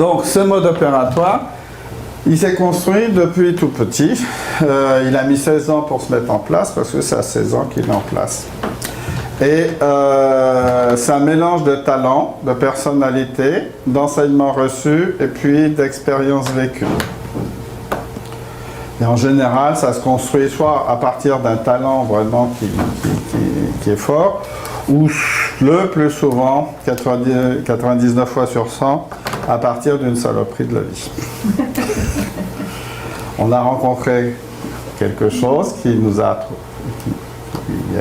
Donc, ce mode opératoire, il s'est construit depuis tout petit. Il a mis 16 ans pour se mettre en place, parce que c'est à 16 ans qu'il est en place. Et c'est un mélange de talent, de personnalité, d'enseignement reçu et puis d'expérience vécue. Et en général, ça se construit soit à partir d'un talent vraiment qui est fort, ou le plus souvent, 99 fois sur 100, à partir d'une saloperie de la vie. On a rencontré quelque chose qui a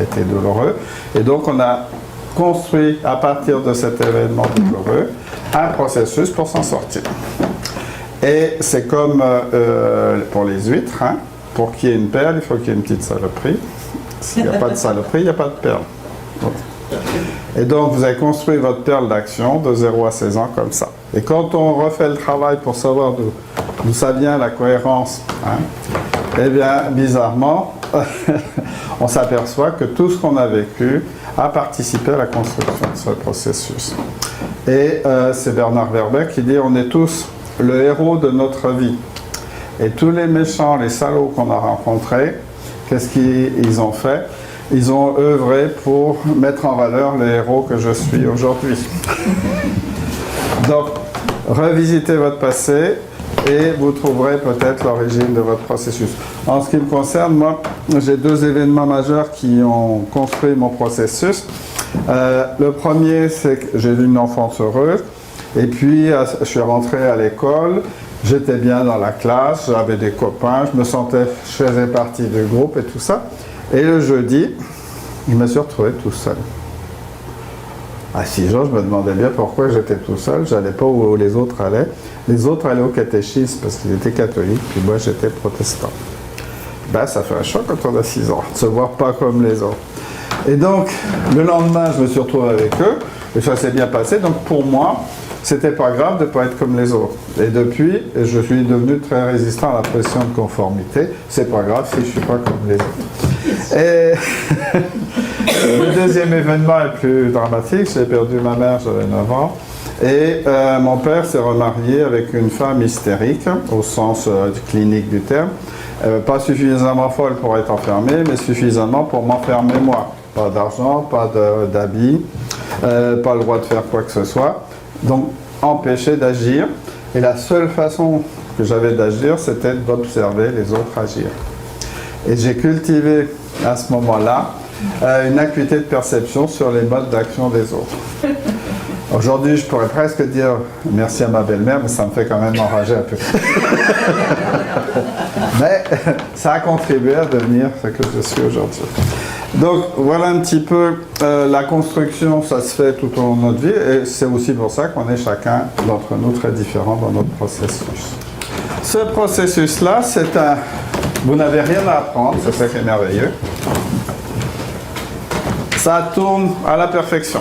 été douloureux, et donc on a construit à partir de cet événement douloureux un processus pour s'en sortir. Et c'est comme pour les huîtres, hein, pour qu'il y ait une perle, il faut qu'il y ait une petite saloperie. S'il n'y a pas de saloperie, il n'y a pas de perle. Donc. Et donc vous avez construit votre perle d'action de 0 à 16 ans comme ça. Et quand on refait le travail pour savoir d'où ça vient la cohérence, hein, eh bien bizarrement, on s'aperçoit que tout ce qu'on a vécu a participé à la construction de ce processus. Et c'est Bernard Werber qui dit on est tous le héros de notre vie. Et tous les méchants, les salauds qu'on a rencontrés, qu'est-ce qu'ils ont fait? Ils ont œuvré pour mettre en valeur les héros que je suis aujourd'hui. Donc, revisitez votre passé et vous trouverez peut-être l'origine de votre processus. En ce qui me concerne, moi, j'ai 2 événements majeurs qui ont construit mon processus. Le premier, c'est que j'ai eu une enfance heureuse. Et puis, je suis rentré à l'école, j'étais bien dans la classe, j'avais des copains, je faisais partie du groupe et tout ça. Et le jeudi, je me suis retrouvé tout seul. À 6 ans, je me demandais bien pourquoi j'étais tout seul, je n'allais pas où les autres allaient. Les autres allaient au catéchisme parce qu'ils étaient catholiques, puis moi j'étais protestant. Ben, ça fait un choc quand on a 6 ans, de se voir pas comme les autres. Et donc, le lendemain, je me suis retrouvé avec eux, et ça s'est bien passé. Donc pour moi, c'était pas grave de ne pas être comme les autres. Et depuis, je suis devenu très résistant à la pression de conformité. C'est pas grave si je suis pas comme les autres. Et le deuxième événement est plus dramatique. J'ai perdu ma mère, j'avais 9 ans. Et mon père s'est remarié avec une femme hystérique, au sens clinique du terme. Pas suffisamment folle pour être enfermée, mais suffisamment pour m'enfermer moi. Pas d'argent, pas d'habits, pas le droit de faire quoi que ce soit. Donc, empêché d'agir. Et la seule façon que j'avais d'agir, c'était d'observer les autres agir. Et j'ai cultivé, à ce moment-là, une acuité de perception sur les modes d'action des autres. Aujourd'hui, je pourrais presque dire merci à ma belle-mère, mais ça me fait quand même enrager un peu. Mais ça a contribué à devenir ce que je suis aujourd'hui. Donc voilà un petit peu la construction, ça se fait tout au long de notre vie, et c'est aussi pour ça qu'on est chacun d'entre nous très différents dans notre processus. Ce processus-là, c'est un... Vous n'avez rien à apprendre, c'est ça qui est merveilleux. Ça tourne à la perfection.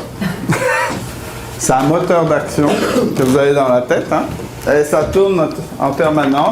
C'est un moteur d'action que vous avez dans la tête, hein, et ça tourne en permanence.